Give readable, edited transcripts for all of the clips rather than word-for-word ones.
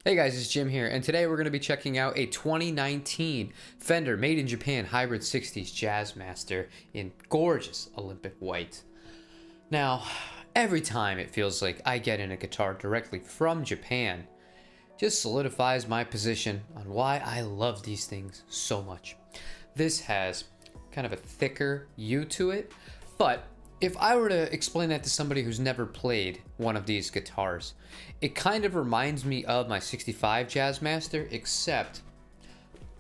Hey guys, it's Jim here, and today we're going to be checking out a 2019 Fender Made in Japan Hybrid 60s Jazzmaster in gorgeous Olympic white. Now, every time it feels like I get in a guitar directly from Japan, just solidifies my position on why I love these things so much. This has kind of a thicker U to it, but if I were to explain that to somebody who's never played one of these guitars, it kind of reminds me of my 65 Jazzmaster, except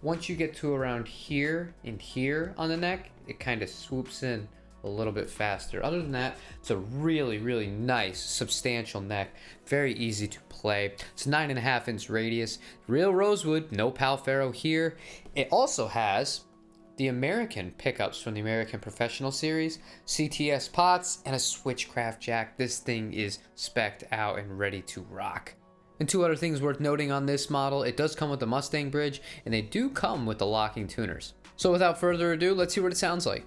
once you get to around here and here on the neck, it kind of swoops in a little bit faster. Other than that, it's a really nice, substantial neck. Very easy to play. It's a 9.5-inch radius. Real rosewood, no pal ferro here. It also has the American pickups from the American Professional Series, CTS pots, and a Switchcraft jack. This thing is spec'd out and ready to rock. And two other things worth noting on this model: it does come with the Mustang bridge, and they do come with the locking tuners. So without further ado, let's see what it sounds like.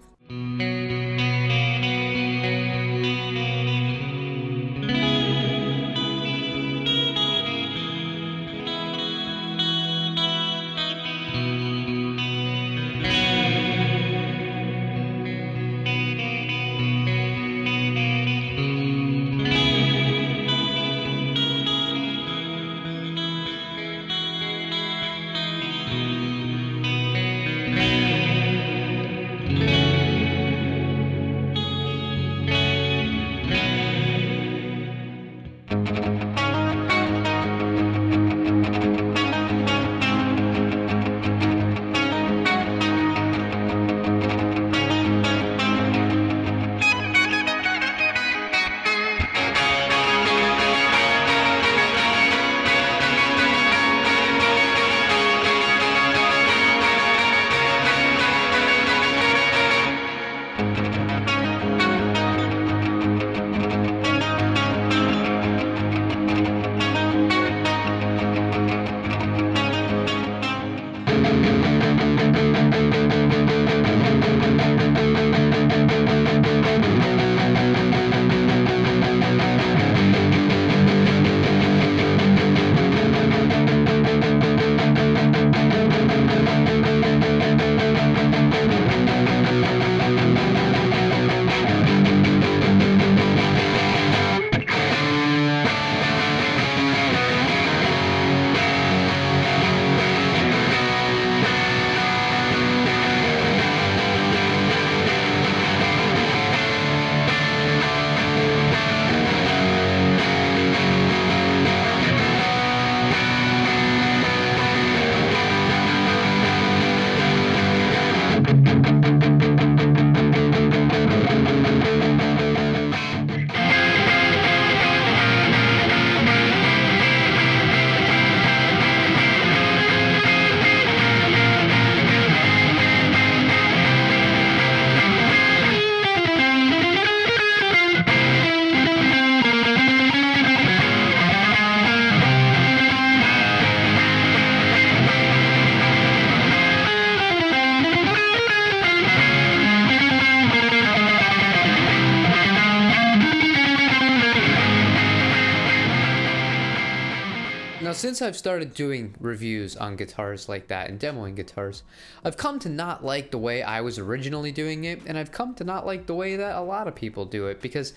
Now, since I've started doing reviews on guitars like that and demoing guitars, I've come to not like the way I was originally doing it, and I've come to not like the way that a lot of people do it, because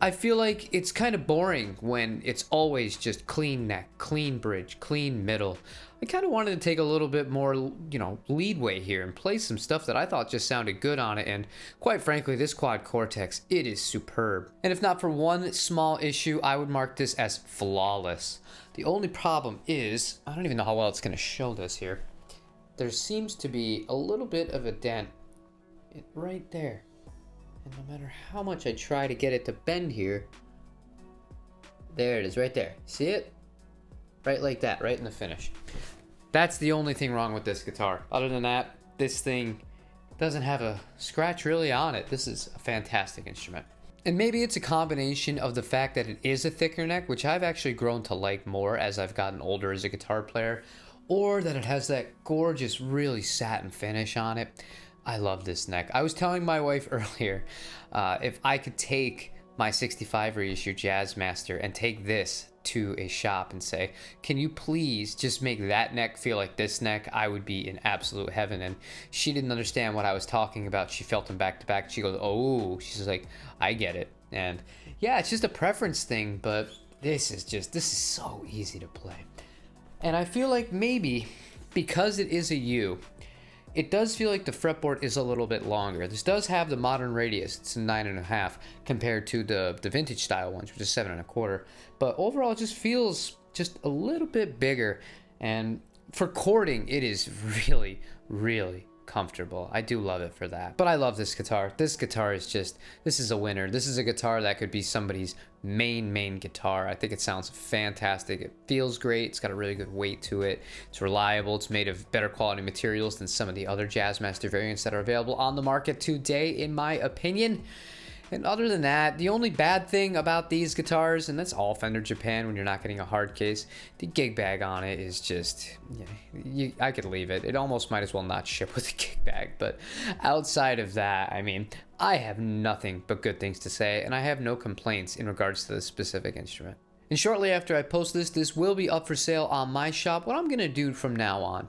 I feel like it's kind of boring when it's always just clean neck, clean bridge, clean middle. I kind of wanted to take a little bit more, leadway here and play some stuff that I thought just sounded good on it, and quite frankly, this Quad Cortex, it is superb. And if not for one small issue, I would mark this as flawless. The only problem is, I don't even know how well it's going to show this here. There seems to be a little bit of a dent right there. And no matter how much I try to get it to bend here, there it is right there. See it? Right like that, right in the finish. That's the only thing wrong with this guitar. Other than that, this thing doesn't have a scratch really on it. This is a fantastic instrument. And maybe it's a combination of the fact that it is a thicker neck, which I've actually grown to like more as I've gotten older as a guitar player, or that it has that gorgeous, really satin finish on it. I love this neck. I was telling my wife earlier, if I could take my 65 reissue Jazzmaster and take this to a shop and say, can you please just make that neck feel like this neck, I would be in absolute heaven. And she didn't understand what I was talking about. She felt them back to back. She goes, oh, she's like, I get it. And yeah, it's just a preference thing, but this is so easy to play. And I feel like maybe because it is a U, it does feel like the fretboard is a little bit longer. This does have the modern radius. It's a 9.5 compared to the vintage style ones, which is 7.25. But overall, it just feels just a little bit bigger. And for chording, it is really, really comfortable. I do love it for that. But I love this guitar. This guitar is just, this is a winner. This is a guitar that could be somebody's main guitar. I think it sounds fantastic. It feels great. It's got a really good weight to it. It's reliable. It's made of better quality materials than some of the other Jazzmaster variants that are available on the market today, in my opinion. And other than that, the only bad thing about these guitars, and that's all Fender Japan when you're not getting a hard case, the gig bag on it is just, I could leave it. It almost might as well not ship with a gig bag. But outside of that, I mean, I have nothing but good things to say, and I have no complaints in regards to this specific instrument. And shortly after I post this, this will be up for sale on my shop. What I'm going to do from now on,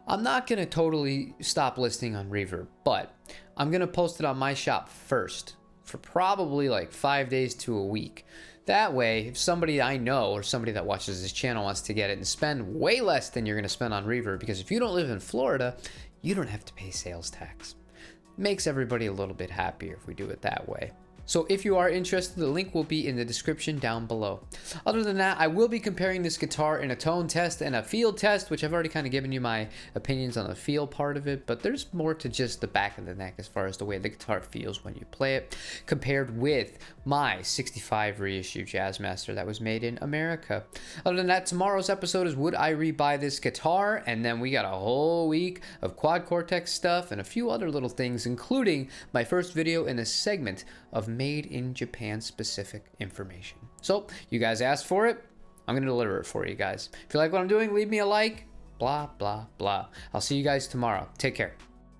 I'm not going to totally stop listing on Reverb, but I'm going to post it on my shop first, for probably like 5 days to a week. That way, if somebody I know or somebody that watches this channel wants to get it and spend way less than you're going to spend on Reverb, because if you don't live in Florida, you don't have to pay sales tax. Makes everybody a little bit happier if we do it that way. So if you are interested, the link will be in the description down below. Other than that, I will be comparing this guitar in a tone test and a feel test, which I've already kind of given you my opinions on the feel part of it, but there's more to just the back of the neck as far as the way the guitar feels when you play it, compared with my 65 reissue Jazzmaster that was made in America. Other than that, tomorrow's episode is would I rebuy this guitar, and then we got a whole week of Quad Cortex stuff and a few other little things, including my first video in a segment of made in Japan specific information. So you guys asked for it, I'm gonna deliver it for you guys. If you like what I'm doing, leave me a like, blah blah blah. I'll see you guys tomorrow. Take care.